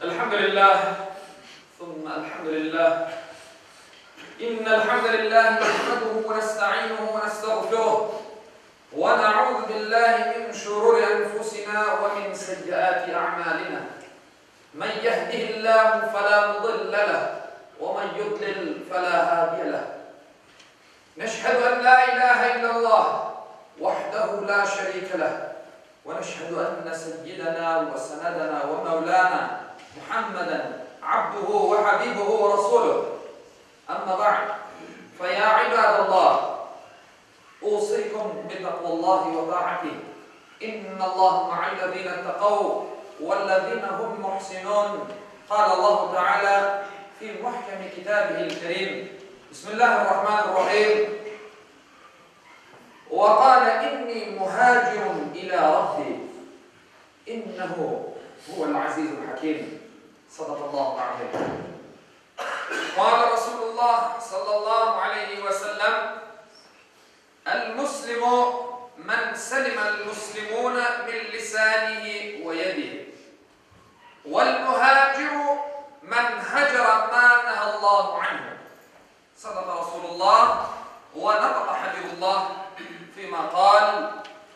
الحمد لله ثم الحمد لله إن الحمد لله نحمده ونستعينه ونستغفره ونعوذ بالله من شرور أنفسنا ومن سيئات أعمالنا من يهده الله فلا مضل له ومن يضلل فلا هادي له نشهد أن لا إله إلا الله وحده لا شريك له ونشهد أن سيدنا وسندنا ومولانا محمدا عبده وحبيبه ورسوله أما بعد فيا عباد الله أوصيكم بتقوى الله وطاعته إن الله مع الذين اتقوا والذين هم محسنون قال الله تعالى في محكم كتابه الكريم بسم الله الرحمن الرحيم وقال إني مهاجر إلى ربي إنه هو العزيز الحكيم صدق الله العظيم قال رسول الله صلى الله عليه وسلم المسلم من سلم المسلمون من لسانه ويده والمهاجر من هجر ما نهى الله عنه صدق رسول الله ونطق حبيب الله فيما قال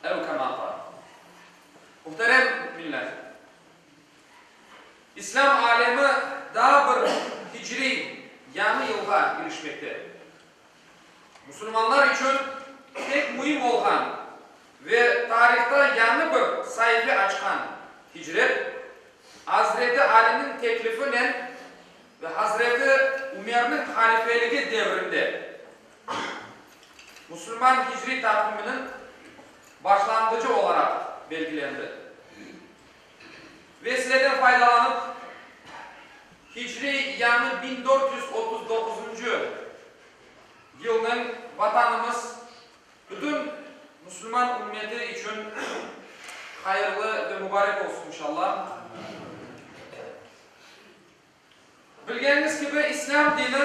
أو كما قال. Muhterem millet, İslam alemi daha bir hicri yanı yılga girişmekte. Müslümanlar için pek mühim olan ve tarihte yanı bir sayfa açkan hicret, Hazreti Ali'nin teklifiyle ve Hazreti Ömer'in halifeliği devrinde Müslüman hicri takviminin başlangıcı olarak belirlendi. Vesileden faydalanıp hicri yanı 1439. yılın vatanımız bütün Müslüman ümmeti için hayırlı ve mübarek olsun inşallah. Bildiğiniz gibi İslam dini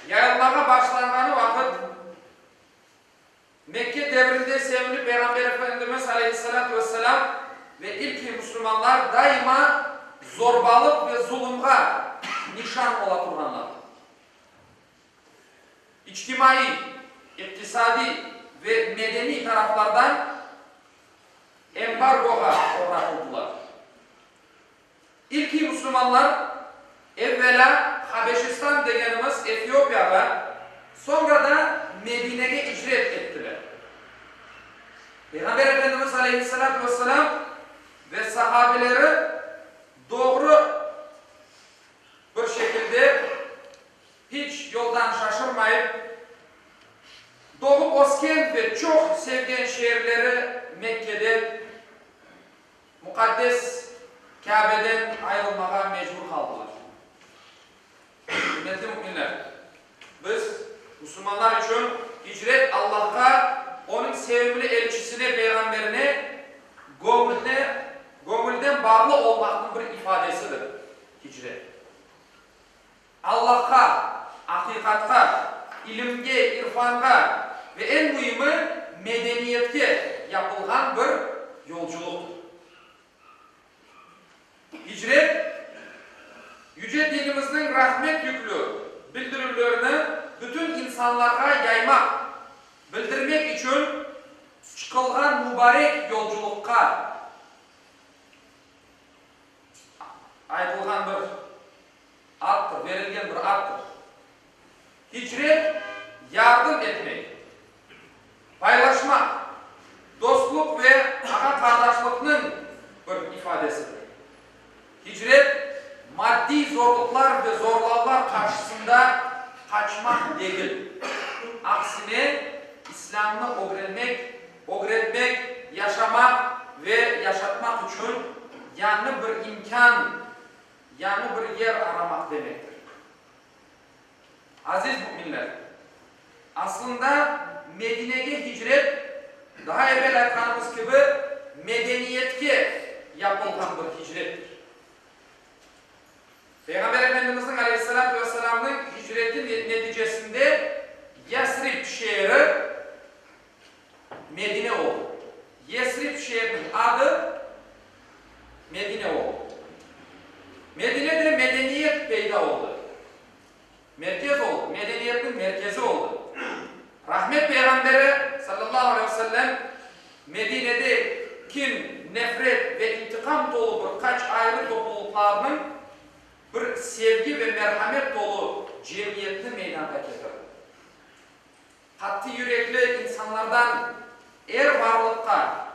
yayılmaya başlandığı vakit Mekke devrinde sevgili Peygamber Efendimiz Aleyhisselatü Vesselam ve ilk Müslümanlar daima zorbalık ve zulümge nişan ola turanlar. İçtimai, iktisadi ve medeni taraflardan embargoya uğratıldılar. İlk Müslümanlar evvela Habeşistan degenimiz Etiyopya'da, sonra da Medine'ye hicret ettiler. Peygamber Efendimiz Aleyhisselatü Vesselam ve sahabeleri doğru bir şekilde hiç yoldan şaşırmayıp doğup osken ve çok sevdiğin şehirleri Mekke'de mukaddes Kabe'den ayrılmaya mecbur kaldılar. Hürmetli müminler, biz Müslümanlar için hicret Allah'a, onun sevimli elçisine, peygamberine, gönülden bağlı olmanın bir ifadesidir hicret. Allah'a, hakikatka, ilimge, irfanga ve en mühimi medeniyetke yapılan bir yolculuktur. Hicret, yüce dinimizin rahmet yüklü bildirimlerini bütün insanlara yaymak, bildirmek için çıkılgan mübarek yolculukka ayrılgan bir attır, verilgen bir attır. Hicret, yardım etmek, paylaşmak, dostluk ve ana kardeşliğinin bir ifadesidir. Hicret, maddi zorluklar ve zorluklar karşısında kaçmak değil. Aksine İslam'ı öğretmek, yaşamak ve yaşatmak için yanlı bir imkan, yanlı bir yer aramak demektir. Aziz müminler, aslında Medine'ye hicret daha evvel aytkanımız gibi medeniyetke yapılan bir hicrettir. Peygamber Efendimiz'in Aleyhisselatü Vesselam'ın hicretin neticesinde Yesrib şehri Medine oldu. Yesrib şehrinin adı Medine oldu. Medine'de medeniyet peyda oldu. Merkez oldu. Medeniyetin merkezi oldu. Rahmet Peygamberi sallallahu aleyhi ve sellem Medine'de kin, nefret ve intikam dolu birkaç ayrı topluluklarının bir sevgi ve merhamet dolu cemiyetini meydana getirdi. Katı yürekli insanlardan varlıkka,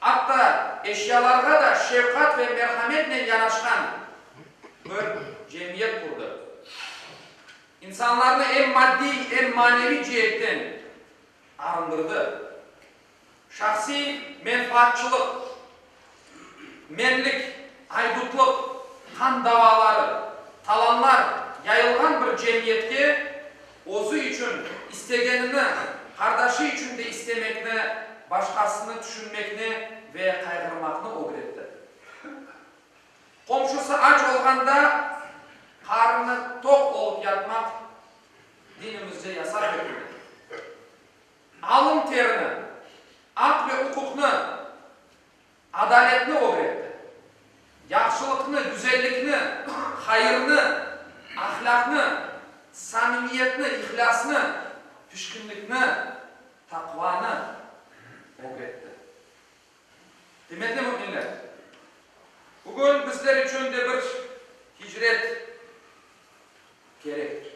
hatta eşyalarga da şefkat ve merhametle yanaşkan bir cemiyet kurdu. İnsanlarını en maddi, en manevi cihetten arındırdı. Şahsi menfaatçılık, menlik, haydutluk, kan davaları, talanlar yayılgan bir cemiyetke ozu için istegenini, kardeşi için de istemekini, başkasını düşünmekini ve kaygırmakını öğretti. Komşusu aç olganda karnı tok olup yatmak dinimizce yasak edildi. Alın terini, hak ve hukukunu, adaletini öğretti. Yaxşılıkını, güzellikini, hayırını, ahlakını, samimiyetini, ihlasını, pişkinlikini, takvanı öğretti. Kıymetli müminler, bugün bizler için de bir hicret gerektir.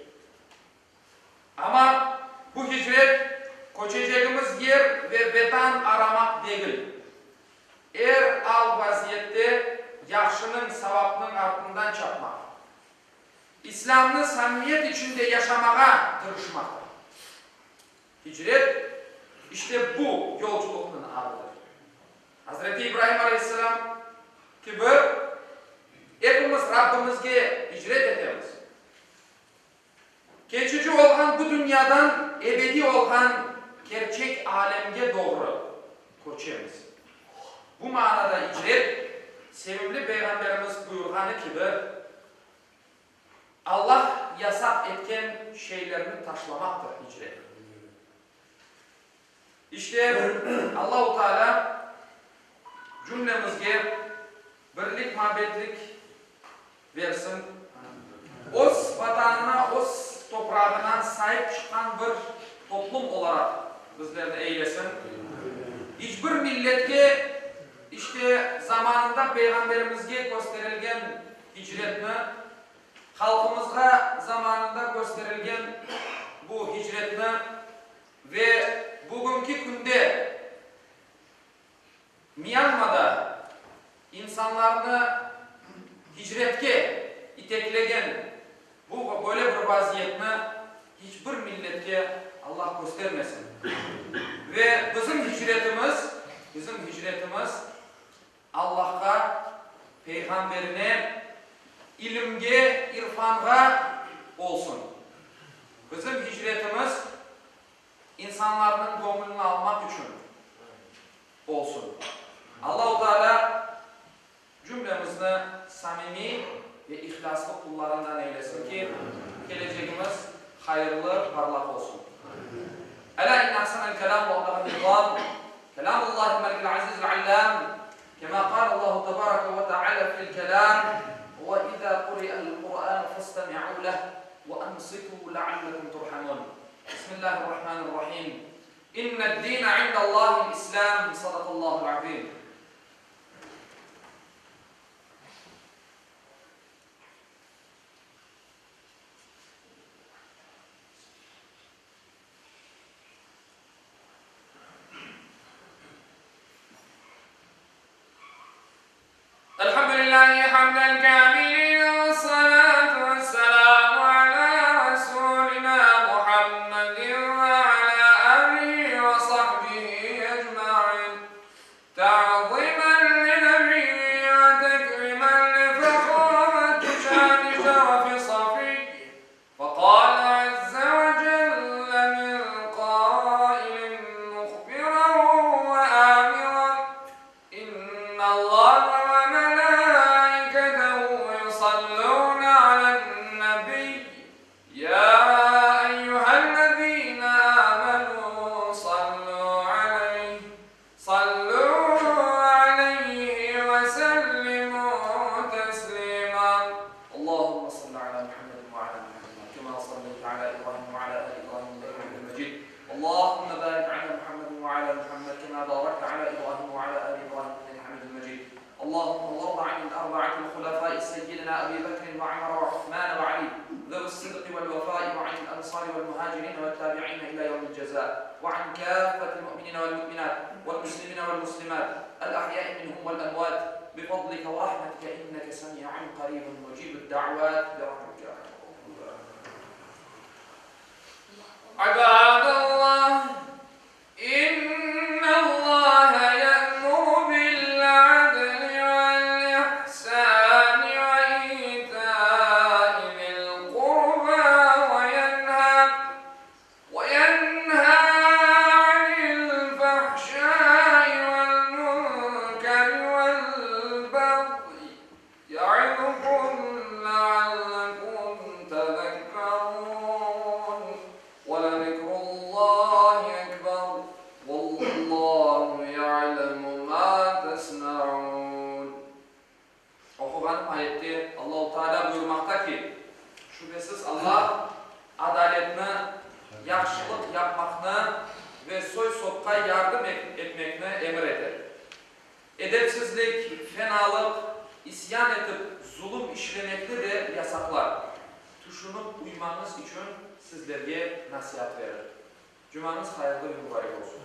Ama bu hicret koçacağımız yer ve vatan aramak değil. Al vaziyette yaxşının, savabının ardından çapmak. İslam'ını samimiyet içinde yaşamaya tırışmaktır. Hicret işte bu yolculukun adıdır. Hazreti İbrahim Aleyhisselam gibi hepimiz Rabbimizge hicret edemiz. Geçici olan bu dünyadan ebedi olan gerçek alemge doğru koşuyoruz. Bu manada hicret, sevimli Peygamberimiz buyurganı gibi Allah yasak etken şeylerini taşlamaktır hicret. İşte Allah-u Teala cümlemizge birlik, mabetlik versin. Öz vatanına, öz toprağına sahip çıkan bir toplum olarak bizlerini eylesin. Hiçbir milletke işte zamanında Peygamberimizge gösterilgen hicretini, halkımızga zamanında gösterilgen bu hicretini ve bugünkü günde Myanma'da insanlarını hicretke iteklegen bu böyle bir vaziyetini hiçbir milletke Allah göstermesin. Ve bizim hicretimiz Allah'a, Peygamberine, ilimge, irfanga olsun. Bizim hicretimiz insanların gönlünü almak için olsun. Allah-u Teala cümlemizni samimi ve ihlaslı kullarından eylesin ki geleceğimiz hayırlı, parlak olsun. Ela inna ahsanal kelam ve ahsanal nizam kelamullahil melikil azizil allam كما قال الله تبارك وتعالى في الكلام وإذا قرئ القرآن فاستمعوا له وأنصتوا لعلكم ترحمون بسم الله الرحمن الرحيم إن الدين عند الله الإسلام صدق الله العظيم الحمد لله حمدا كاملا والصلاة والسلام على رسولنا محمد وعلى آله وصحبه أجمعين تعظيما لنبيه وتكريما لفخامة شان شرف صفي فقال عز وجل من قائل مخبرا وآمرا إن الله صلوا عليه وسلموا تسليما سيدنا أبي بكر وعمر وعثمان وعلي ذوي الصدق والوفاء، وعن الأنصار والمهاجرين والتابعين إلى يوم الجزاء، وعن كافة المؤمنين والمؤمنات والمسلمين والمسلمات الأحياء منهم والأموات، بفضلك ورحمتك إنك سميع قريب مجيب الدعوات برحمتك. عباد الله، إن الله يأمر بالعدل والإحسان وإيتاء ذي القربى وينهى عن الفحشاء والمنكر والبغي يعظكم لعلكم تذكرون ولذكر الله أكبر والله يعلم ما تصنعون. Okunan ayette Allah-u Teala buyurmakta ki, şüphesiz Allah adaletini, yaxşılık yapmakını ve soy sopka yardım etmekini emir eder. Edepsizlik, fenalık, isyan edip zulüm işlemekte de yasaklar. Tuşunup uymanız için sizlerge nasihat verir. Cumanız hayırlı ve mübarek olsun.